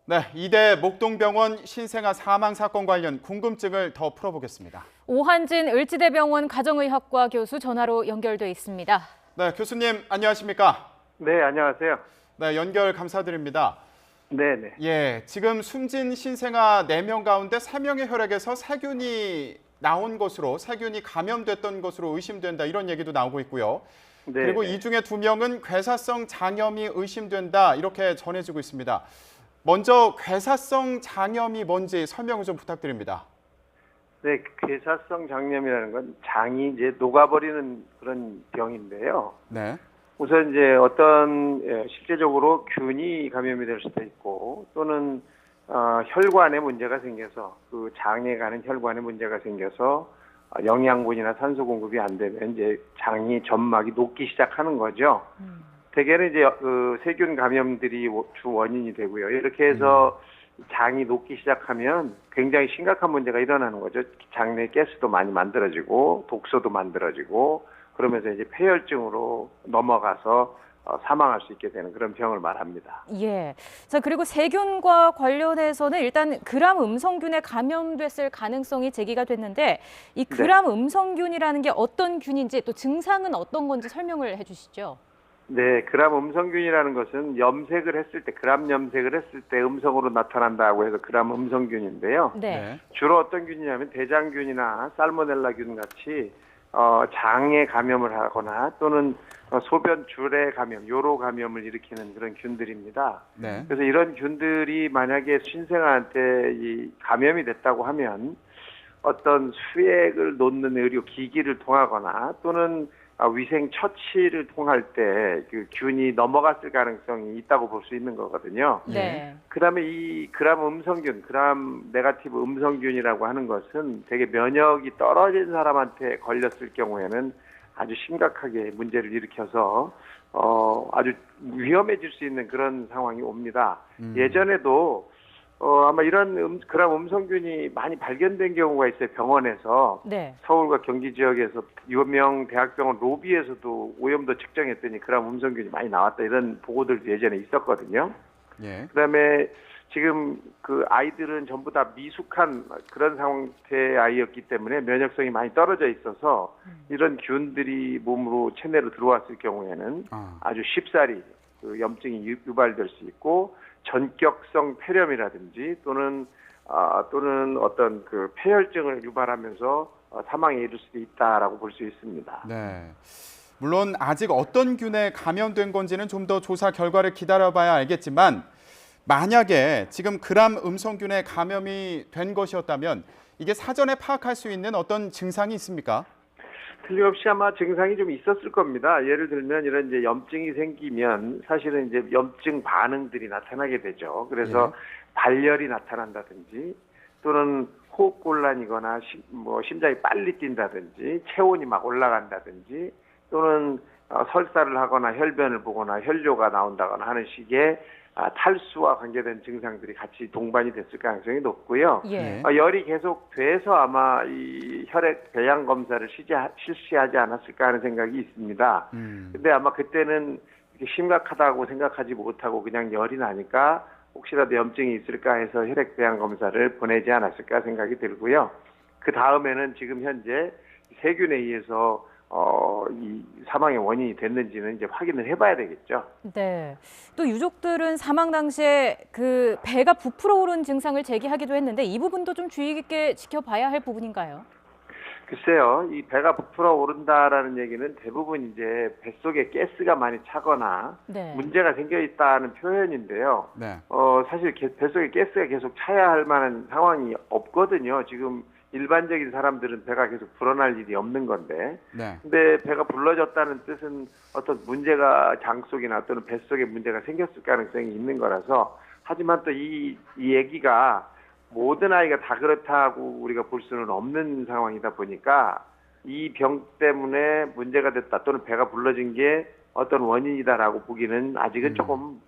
네, 이대 목동병원 신생아 사망 사건 관련 궁금증을 더 풀어보겠습니다. 오한진 을지대병원 가정의학과 교수 전화로 연결돼 있습니다. 네, 교수님 안녕하십니까? 네, 안녕하세요. 네, 연결 감사드립니다. 네네. 예, 지금 숨진 신생아 4명 가운데 3명의 혈액에서 세균이 나온 것으로, 세균이 감염됐던 것으로 의심된다 이런 얘기도 나오고 있고요. 네. 그리고 이 중에 2명은 괴사성 장염이 의심된다 이렇게 전해지고 있습니다. 먼저 괴사성 장염이 뭔지 설명을 좀 부탁드립니다. 네, 괴사성 장염이라는 건 장이 이제 녹아버리는 그런 병인데요. 네. 우선 이제 어떤 실제적으로 균이 감염이 될 수도 있고 또는 혈관에 문제가 생겨서 그 장에 가는 혈관에 문제가 생겨서 영양분이나 산소 공급이 안 되면 이제 장이 점막이 녹기 시작하는 거죠. 대개는 이제 그 세균 감염들이 주 원인이 되고요. 이렇게 해서 장이 녹기 시작하면 굉장히 심각한 문제가 일어나는 거죠. 장내 가스도 많이 만들어지고 독소도 만들어지고 그러면서 이제 폐혈증으로 넘어가서 사망할 수 있게 되는 그런 병을 말합니다. 예. 자, 그리고 세균과 관련해서는 일단 그람 음성균에 감염됐을 가능성이 제기가 됐는데 이 그람 음성균이라는 게 어떤 균인지 또 증상은 어떤 건지 설명을 해주시죠. 네, 그람 음성균이라는 것은 염색을 했을 때, 그람 염색을 했을 때 음성으로 나타난다고 해서 그람 음성균인데요. 네. 주로 어떤 균이냐면 대장균이나 살모넬라균 같이 장에 감염을 하거나 또는 소변줄에 감염, 요로 감염을 일으키는 그런 균들입니다. 네. 그래서 이런 균들이 만약에 신생아한테 이 감염이 됐다고 하면 어떤 수액을 놓는 의료 기기를 통하거나 또는 위생 처치를 통할 때 그 균이 넘어갔을 가능성이 있다고 볼 수 있는 거거든요. 네. 그다음에 이 그람 음성균, 그람 네가티브 음성균이라고 하는 것은 되게 면역이 떨어진 사람한테 걸렸을 경우에는 아주 심각하게 문제를 일으켜서 아주 위험해질 수 있는 그런 상황이 옵니다. 예전에도 아마 이런 그람 음성균이 많이 발견된 경우가 있어요. 병원에서. 네. 서울과 경기 지역에서 유명 대학병원 로비에서도 오염도 측정했더니 그람 음성균이 많이 나왔다 이런 보고들도 예전에 있었거든요. 예. 그다음에 지금 그 아이들은 전부 다 미숙한 그런 상태의 아이였기 때문에 면역성이 많이 떨어져 있어서 이런 균들이 몸으로 체내로 들어왔을 경우에는 아주 쉽사리 그 염증이 유발될 수 있고 전격성 폐렴이라든지 또는 어떤 그 폐혈증을 유발하면서 사망에 이를 수도 있다라고 볼 수 있습니다. 네. 물론 아직 어떤 균에 감염된 건지는 좀 더 조사 결과를 기다려봐야 알겠지만 만약에 지금 그람 음성균에 감염이 된 것이었다면 이게 사전에 파악할 수 있는 어떤 증상이 있습니까? 틀림없이 아마 증상이 좀 있었을 겁니다. 예를 들면 이런 이제 염증이 생기면 사실은 이제 염증 반응들이 나타나게 되죠. 그래서 발열이 나타난다든지 또는 호흡곤란이거나 심장이 빨리 뛴다든지 체온이 막 올라간다든지 또는 설사를 하거나 혈변을 보거나 혈뇨가 나온다거나 하는 식의 탈수와 관계된 증상들이 같이 동반이 됐을 가능성이 높고요. 예. 열이 계속 돼서 아마 이 혈액 배양 검사를 실시하지 않았을까 하는 생각이 있습니다. 근데 아마 그때는 이렇게 심각하다고 생각하지 못하고 그냥 열이 나니까 혹시라도 염증이 있을까 해서 혈액 배양 검사를 보내지 않았을까 생각이 들고요. 그 다음에는 지금 현재 세균에 의해서 이 사망의 원인이 됐는지는 이제 확인을 해봐야 되겠죠. 네. 또 유족들은 사망 당시에 그 배가 부풀어 오른 증상을 제기하기도 했는데 이 부분도 좀 주의 깊게 지켜봐야 할 부분인가요? 글쎄요, 이 배가 부풀어 오른다라는 얘기는 대부분 이제 뱃속에 가스가 많이 차거나 네. 문제가 생겨 있다는 표현인데요. 네. 사실 뱃속에 가스가 계속 차야 할 만한 상황이 없거든요. 지금 일반적인 사람들은 배가 계속 불어날 일이 없는 건데. 네. 근데 배가 불러졌다는 뜻은 어떤 문제가 장 속이나 또는 뱃속에 문제가 생겼을 가능성이 있는 거라서 하지만 또 이 얘기가 모든 아이가 다 그렇다고 우리가 볼 수는 없는 상황이다 보니까 이 병 때문에 문제가 됐다 또는 배가 불러진 게 어떤 원인이다라고 보기는 아직은 조금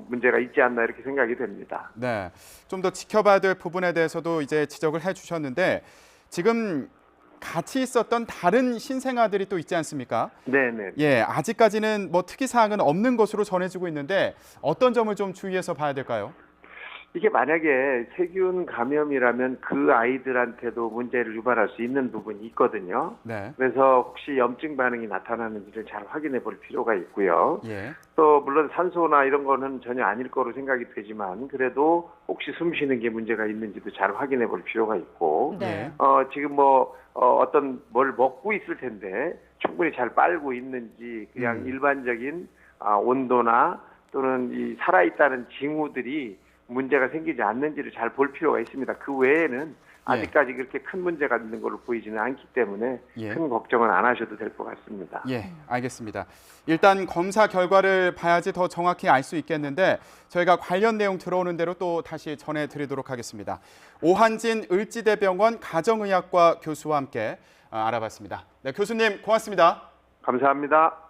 문제가 있지 않나 이렇게 생각이 됩니다. 네. 좀 더 지켜봐야 될 부분에 대해서도 이제 지적을 해주셨는데 지금 같이 있었던 다른 신생아들이 또 있지 않습니까? 네네. 예, 아직까지는 뭐 특이 사항은 없는 것으로 전해지고 있는데 어떤 점을 좀 주의해서 봐야 될까요? 이게 만약에 세균 감염이라면 그 아이들한테도 문제를 유발할 수 있는 부분이 있거든요. 네. 그래서 혹시 염증 반응이 나타나는지를 잘 확인해 볼 필요가 있고요. 예. 또 물론 산소나 이런 거는 전혀 아닐 거로 생각이 되지만 그래도 혹시 숨 쉬는 게 문제가 있는지도 잘 확인해 볼 필요가 있고 네. 지금 어떤 뭘 먹고 있을 텐데 충분히 잘 빨고 있는지 그냥 일반적인 온도나 또는 이 살아있다는 징후들이 문제가 생기지 않는지를 잘 볼 필요가 있습니다. 그 외에는 아직까지 그렇게 큰 문제가 있는 걸로 보이지는 않기 때문에 예. 큰 걱정은 안 하셔도 될 것 같습니다. 예, 알겠습니다. 일단 검사 결과를 봐야지 더 정확히 알 수 있겠는데 저희가 관련 내용 들어오는 대로 또 다시 전해드리도록 하겠습니다. 오한진 을지대병원 가정의학과 교수와 함께 알아봤습니다. 네, 교수님 고맙습니다. 감사합니다.